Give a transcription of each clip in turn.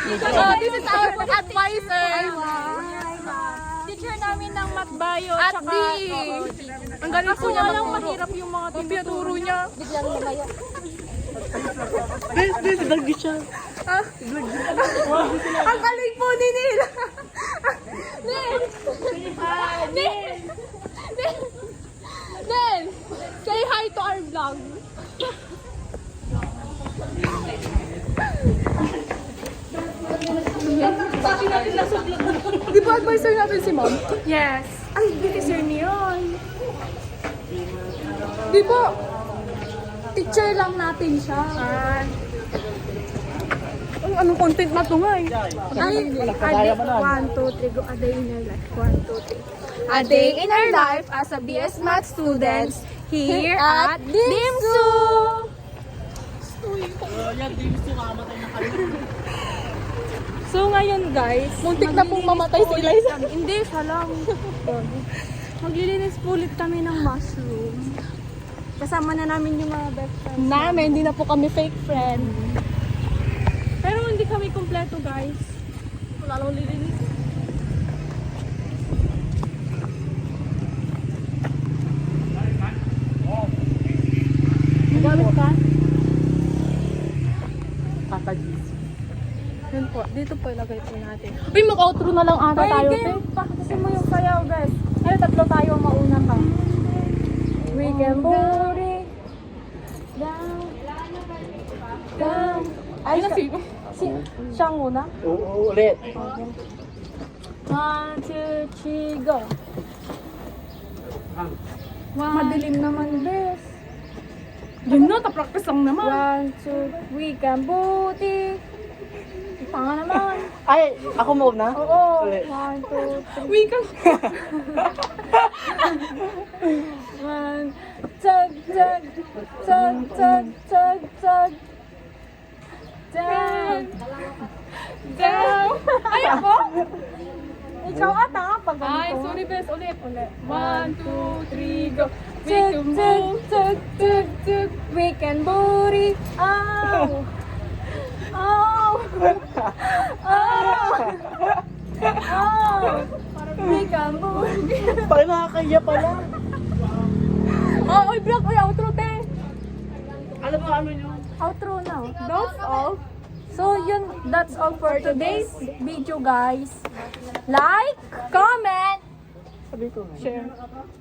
This is our advisor. Teacher namin ng Math Bio At tsaka ang galing po niya lang magturo. mahirap yung mga Tinuturo niya. Ang galing po ni Neil. Then, say hi to our vlog. Di ba advisor natin si ma'am? Yes. Ay, teacher niya yun. Di ba? Teacher lang natin siya. Anong content na ito nga eh? Ay, 1, 2, 3, go a day in your life. 1, 2, 3. A day in our life as a BS Math students here at Dimsu. So ngayon guys, muntik na pong mamatay si Eliza. Hindi, siya lang. Maglilinis po ulit kami ng mushroom. Kasama na namin yung mga best friends. Namin, hindi na po kami fake friend. Pero hindi kami kompleto, guys. Wala lang lilinis. Gamit ka? Tatagis. Yun po, dito po ilagay po natin. Uy, mag-outro na lang ata tayo, te. Pakitasin mo yung sayaw, guys. Ay, tatlo tayo ang mauna ka. We can booty down, down. Ay, siyang muna. Oo, ulit. 1, 2, 3, go. Madilim naman, bes. Yun na, ta-practice lang naman. 1, 2, we can booty. Tanga naman. Ay, ako muna? Oo. Ulit. 1, 2, 3. We can... 1, tug, tug, tug, tug, tug, tug. Down. Down. Ay, ako? Ikaw ata nga pag Ay, ganito. sorry, bes. Ulit. 1, 2, 3, go. We Tug, can tug, move. tug, tug, tug. We can booty. Ow. Ow. Ow. Ow. We can booty. Parang nakakaya pala. Oh, oy, vlog. Oy, outro, te. Alam mo ano yun? Outro now. That's all. So that's all for today's video, guys. Like, comment, Sabi ko. Share.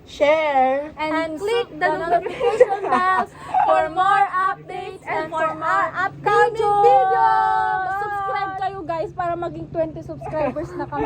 Share! and click the notification bells for more updates and for more upcoming videos. Subscribe kayo, guys, para maging 20 subscribers na kami.